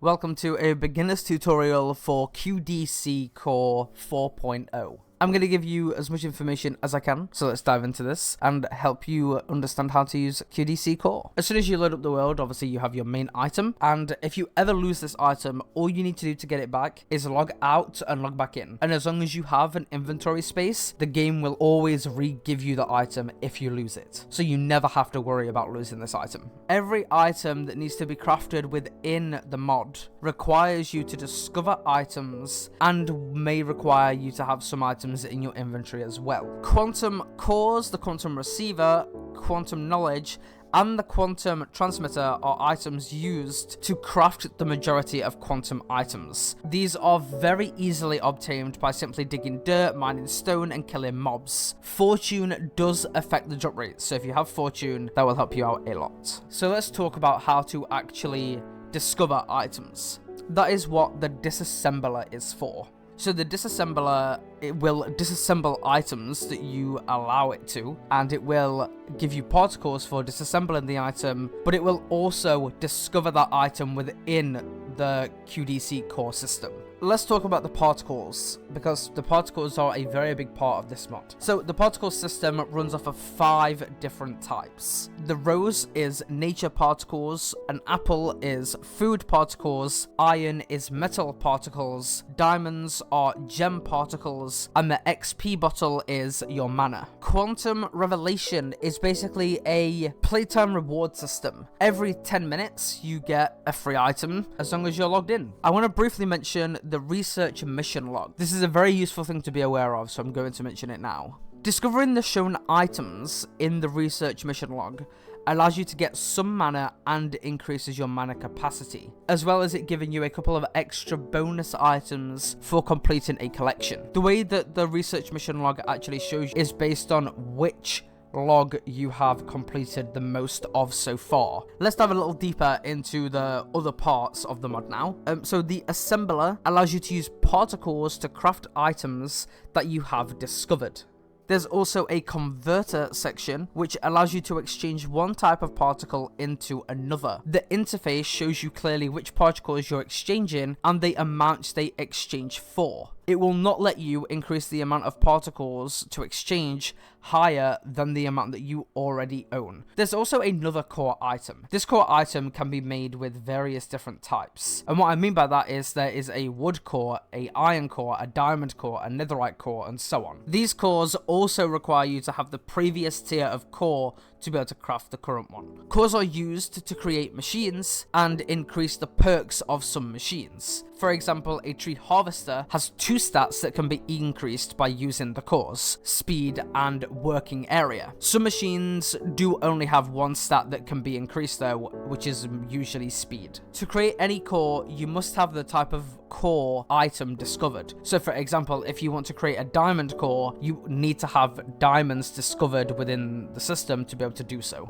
Welcome to a beginner's tutorial for QDC Core 4.0. I'm going to give you as much information as I can, so let's dive into this and help you understand how to use QDC Core. As soon as you load up the world, obviously you have your main item, and if you ever lose this item, all you need to do to get it back is log out and log back in. And as long as you have an inventory space, the game will always re-give you the item if you lose it. So you never have to worry about losing this item. Every item that needs to be crafted within the mod requires you to discover items and may require you to have some items in your inventory as well. Quantum cores, the quantum receiver, quantum knowledge, and the quantum transmitter are items used to craft the majority of quantum items. These are very easily obtained by simply digging dirt, mining stone, and killing mobs. Fortune does affect the drop rate, so if you have fortune, that will help you out a lot. So let's talk about how to actually discover items. That is what the disassembler is for. So the disassembler, it will disassemble items that you allow it to, and it will give you particles for disassembling the item, but it will also discover that item within the QDC core system. Let's talk about the particles, because the particles are a very big part of this mod. So the particle system runs off of 5 different types. The rose is nature particles, an apple is food particles, iron is metal particles, diamonds are gem particles, and the XP bottle is your mana. Quantum revelation is basically a playtime reward system. Every 10 minutes you get a free item as long as you're logged in. I want to briefly mention the research mission log. This is a very useful thing to be aware of, so I'm going to mention it now. Discovering the shown items in the research mission log allows you to get some mana and increases your mana capacity, as well as it giving you a couple of extra bonus items for completing a collection. The way that the research mission log actually shows you is based on which log you have completed the most of so far. Let's dive a little deeper into the other parts of the mod now. So the assembler allows you to use particles to craft items that you have discovered. There's also a converter section, which allows you to exchange one type of particle into another. The interface shows you clearly which particles you're exchanging and the amounts they exchange for. It will not let you increase the amount of particles to exchange higher than the amount that you already own. There's also another core item. This core item can be made with various different types. And what I mean by that is there is a wood core, a iron core, a diamond core, a netherite core, and so on. These cores also require you to have the previous tier of core to be able to craft the current one. Cores are used to create machines and increase the perks of some machines. For example, a tree harvester has 2 stats that can be increased by using the cores: speed and working area. Some machines do only have 1 stat that can be increased though, which is usually speed. To create any core, you must have the type of core item discovered. So for example, if you want to create a diamond core, you need to have diamonds discovered within the system to be able to do so.